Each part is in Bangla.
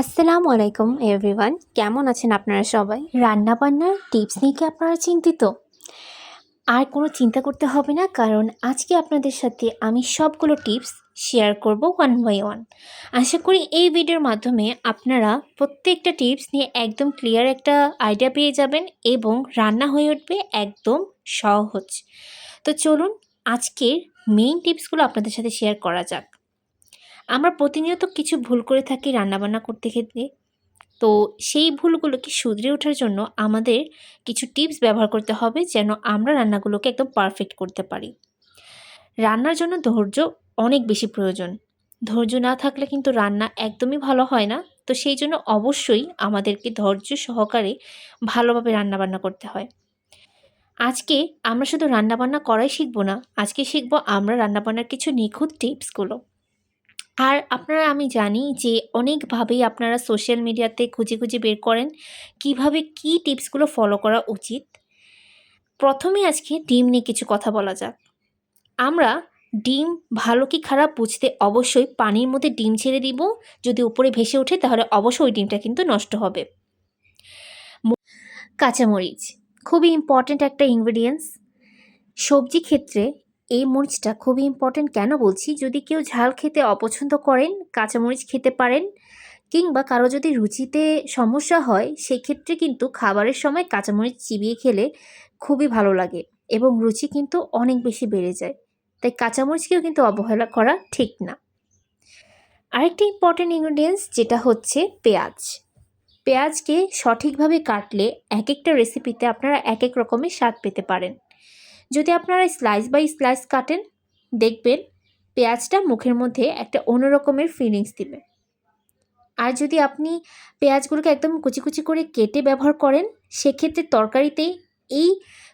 আসসালামু আলাইকুম এভরিওয়ান, কেমন আছেন আপনারা সবাই? রান্নাবান্নার টিপস নিয়ে কি আপনারা চিন্তিত? আর কোনো চিন্তা করতে হবে না, কারণ আজকে আপনাদের সাথে আমি সবগুলো টিপস শেয়ার করব ওয়ান বাই ওয়ান। আশা করি এই ভিডিওর মাধ্যমে আপনারা প্রত্যেকটা টিপস নিয়ে একদম ক্লিয়ার একটা আইডিয়া পেয়ে যাবেন এবং রান্না হয়ে উঠবে একদম সহজ। তো চলুন আজকের মেইন টিপসগুলো আপনাদের সাথে শেয়ার করা যাক। আমরা প্রতিনিয়ত কিছু ভুল করে থাকি রান্নাবান্না করতে ক্ষেত্রে। তো সেই ভুলগুলোকে শুধরে ওঠার জন্য আমাদের কিছু টিপস ব্যবহার করতে হবে, যেন আমরা রান্নাগুলোকে একদম পারফেক্ট করতে পারি। রান্নার জন্য ধৈর্য অনেক বেশি প্রয়োজন। ধৈর্য না থাকলে কিন্তু রান্না একদমই ভালো হয় না। তো সেই জন্য অবশ্যই আমাদেরকে ধৈর্য সহকারে ভালোভাবে রান্নাবান্না করতে হয়। আজকে আমরা শুধু রান্নাবান্না করাই শিখব না, আজকে শিখব আমরা রান্নাবান্নার কিছু নিখুঁত টিপসগুলো। আর আপনারা, আমি জানি যে অনেকভাবেই আপনারা সোশ্যাল মিডিয়াতে খুঁজে খুঁজে বের করেন কিভাবে কী টিপসগুলো ফলো করা উচিত। প্রথমে আজকে ডিম নিয়ে কিছু কথা বলা যাক। আমরা ডিম ভালো কি খারাপ বুঝতে অবশ্যই পানির মধ্যে ডিম ছেড়ে দিব। যদি উপরে ভেসে ওঠে তাহলে অবশ্যই ওই ডিমটা কিন্তু নষ্ট হবে। কাঁচামরিচ খুবই ইম্পর্ট্যান্ট একটা ইনগ্রেডিয়েন্টস সবজি ক্ষেত্রে। এই মরিচটা খুবই ইম্পর্ট্যান্ট, কেন বলছি, যদি কেউ ঝাল খেতে অপছন্দ করেন কাঁচামরিচ খেতে পারেন, কিংবা কারো যদি রুচিতে সমস্যা হয় সেক্ষেত্রে কিন্তু খাবারের সময় কাঁচামরিচ চিবিয়ে খেলে খুবই ভালো লাগে এবং রুচি কিন্তু অনেক বেশি বেড়ে যায়। তাই কাঁচামরিচকেও কিন্তু অবহেলা করা ঠিক না। আরেকটি ইম্পর্ট্যান্ট ইনগ্রিডিয়েন্টস যেটা হচ্ছে পেঁয়াজ। পেঁয়াজকে সঠিকভাবে কাটলে এক একটা রেসিপিতে আপনারা এক এক রকমের স্বাদ পেতে পারেন। যদি আপনারা স্লাইস বাই স্লাইস কাটেন, দেখবেন পেঁয়াজটা মুখের মধ্যে একটা অন্যরকমের ফিলিংস দিবে। আর যদি আপনি পেঁয়াজগুলোকে একদম কুচি কুচি করে কেটে ব্যবহার করেন, সেক্ষেত্রে তরকারিতে এই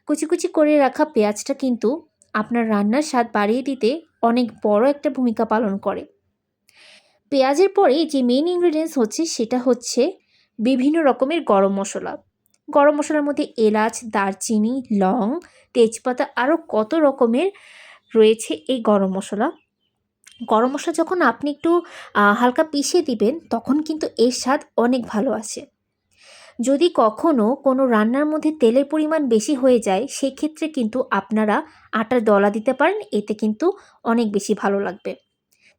কুচি কুচি করে রাখা পেঁয়াজটা কিন্তু আপনার রান্নার স্বাদ বাড়িয়ে দিতে অনেক বড় একটা ভূমিকা পালন করে। পেঁয়াজের পরে যে মেইন ইনগ্রিডিয়েন্টস হচ্ছে সেটা হচ্ছে বিভিন্ন রকমের গরম মশলা। গরম মশলার মধ্যে এলাচ, দারচিনি, লং, তেজপাতা, আরও কত রকমের রয়েছে এই গরম মশলা। গরম মশলা যখন আপনি একটু হালকা পিষে দিবেন তখন কিন্তু এর স্বাদ অনেক ভালো আসে। যদি কখনও কোনো রান্নার মধ্যে তেলের পরিমাণ বেশি হয়ে যায় সেক্ষেত্রে কিন্তু আপনারা আটার দলা দিতে পারেন, এতে কিন্তু অনেক বেশি ভালো লাগবে।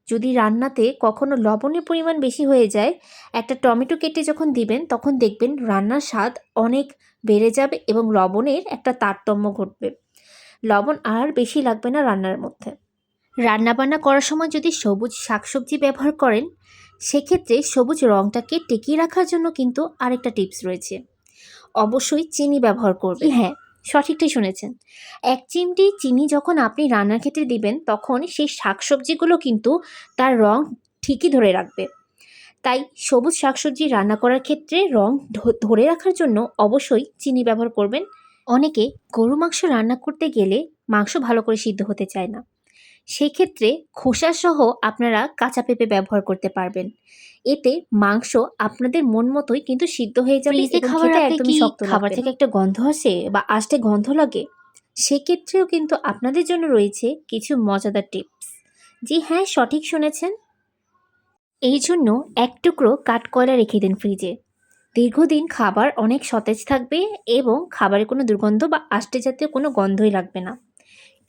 যদি রান্নাতে কখনো লবণের পরিমাণ বেশি হয়ে যায়, একটা টমেটো কেটে যখন দিবেন তখন দেখবেন রান্নার স্বাদ অনেক বেড়ে যাবে এবং লবণের একটা তারতম্য ঘটবে। লবণ আর বেশি লাগবে না রান্নার মধ্যে। রান্নাবান্না করার সময় যদি সবুজ শাকসবজি ব্যবহার করেন সেক্ষেত্রে সবুজ রঙটাকে টিকিয়ে রাখার জন্য কিন্তু আরেকটা টিপস রয়েছে। অবশ্যই চিনি ব্যবহার করবেন। হ্যাঁ, সঠিকটাই শুনেছেন। 1 চিমটি চিনি যখন আপনি রান্নার ক্ষেত্রে দিবেন তখন সেই শাকসবজিগুলো কিন্তু তার রং ঠিকই ধরে রাখবে। তাই সবুজ শাকসবজি রান্না করার ক্ষেত্রে রং ধরে রাখার জন্য অবশ্যই চিনি ব্যবহার করবেন। অনেকে গরু মাংস রান্না করতে গেলে মাংস ভালো করে সিদ্ধ হতে চায় না, সেক্ষেত্রে খোসাসহ আপনারা কাঁচা পেঁপে ব্যবহার করতে পারবেন। এতে মাংস আপনাদের মন মতোই কিন্তু সিদ্ধ হয়ে যাবে এবং খেতে একদমই শক্ত লাগবে না। খাবার থেকে একটা গন্ধ আসে বা আষ্টে গন্ধ লাগে, সেক্ষেত্রেও কিন্তু আপনাদের জন্য রয়েছে কিছু মজাদার টিপস। জি হ্যাঁ, সঠিক শুনেছেন। এই জন্য এক টুকরো কাঠকয়লা রেখে দিন ফ্রিজে। দীর্ঘদিন খাবার অনেক সতেজ থাকবে এবং খাবারে কোনো দুর্গন্ধ বা আষ্টে জাতীয় কোনো গন্ধই লাগবে না,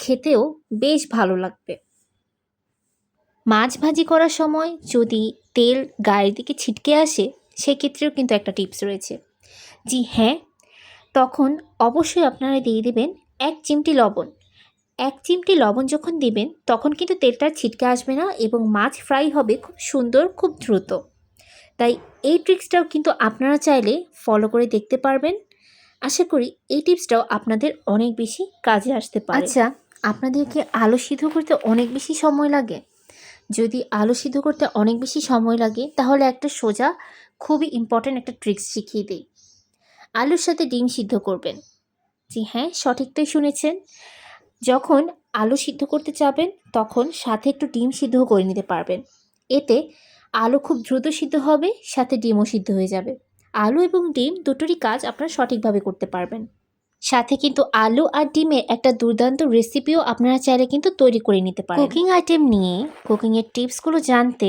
খেতেও বেশ ভালো লাগবে। মাছ ভাজি করার সময় যদি তেল গায়ের দিকে ছিটকে আসে সেক্ষেত্রেও কিন্তু একটা টিপস রয়েছে। জি হ্যাঁ, তখন অবশ্যই আপনারা দিয়ে দেবেন 1 চিমটি লবণ। 1 চিমটি লবণ যখন দিবেন তখন কিন্তু তেলটা ছিটকে আসবে না এবং মাছ ফ্রাই হবে খুব সুন্দর, খুব দ্রুত। তাই এই ট্রিক্সটাও কিন্তু আপনারা চাইলে ফলো করে দেখতে পারবেন। আশা করি এই টিপসটাও আপনাদের অনেক বেশি কাজে আসতে পারে। আচ্ছা, আপনাদেরকে আলু সিদ্ধ করতে অনেক বেশি সময় লাগে? যদি আলু সিদ্ধ করতে অনেক বেশি সময় লাগে তাহলে একটা সোজা খুবই ইম্পর্ট্যান্ট একটা ট্রিক্স শিখিয়ে দিই। আলুর সাথে ডিম সিদ্ধ করবেন। জি হ্যাঁ, সঠিকটাই শুনেছেন। যখন আলু সিদ্ধ করতে যাবেন তখন সাথে একটু ডিম সিদ্ধও করে নিতে পারবেন। এতে আলু খুব দ্রুত সিদ্ধ হবে, সাথে ডিমও সিদ্ধ হয়ে যাবে। আলু এবং ডিম দুটোরই কাজ আপনারা সঠিকভাবে করতে পারবেন। সাথে কিন্তু আলু আর ডিমের একটা দুর্দান্ত রেসিপিও আপনারা চাইলে কিন্তু তৈরি করে নিতে পারেন। কুকিং আইটেম নিয়ে কুকিংয়ের টিপসগুলো জানতে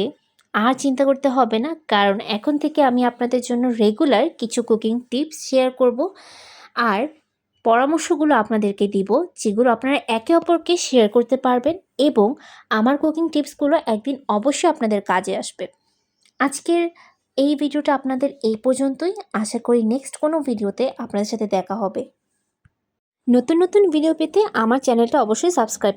আর চিন্তা করতে হবে না, কারণ এখন থেকে আমি আপনাদের জন্য রেগুলার কিছু কুকিং টিপস শেয়ার করব আর পরামর্শগুলো আপনাদেরকে দিব, যেগুলো আপনারা একে অপরকে শেয়ার করতে পারবেন এবং আমার কুকিং টিপসগুলো একদিন অবশ্যই আপনাদের কাজে আসবে। আজকের এই ভিডিওটা আপনাদের এই পর্যন্তই। আশা করি নেক্সট কোনো ভিডিওতে আপনাদের সাথে দেখা হবে। নতুন নতুন ভিডিও পেতে আমার চ্যানেলটা অবশ্যই সাবস্ক্রাইব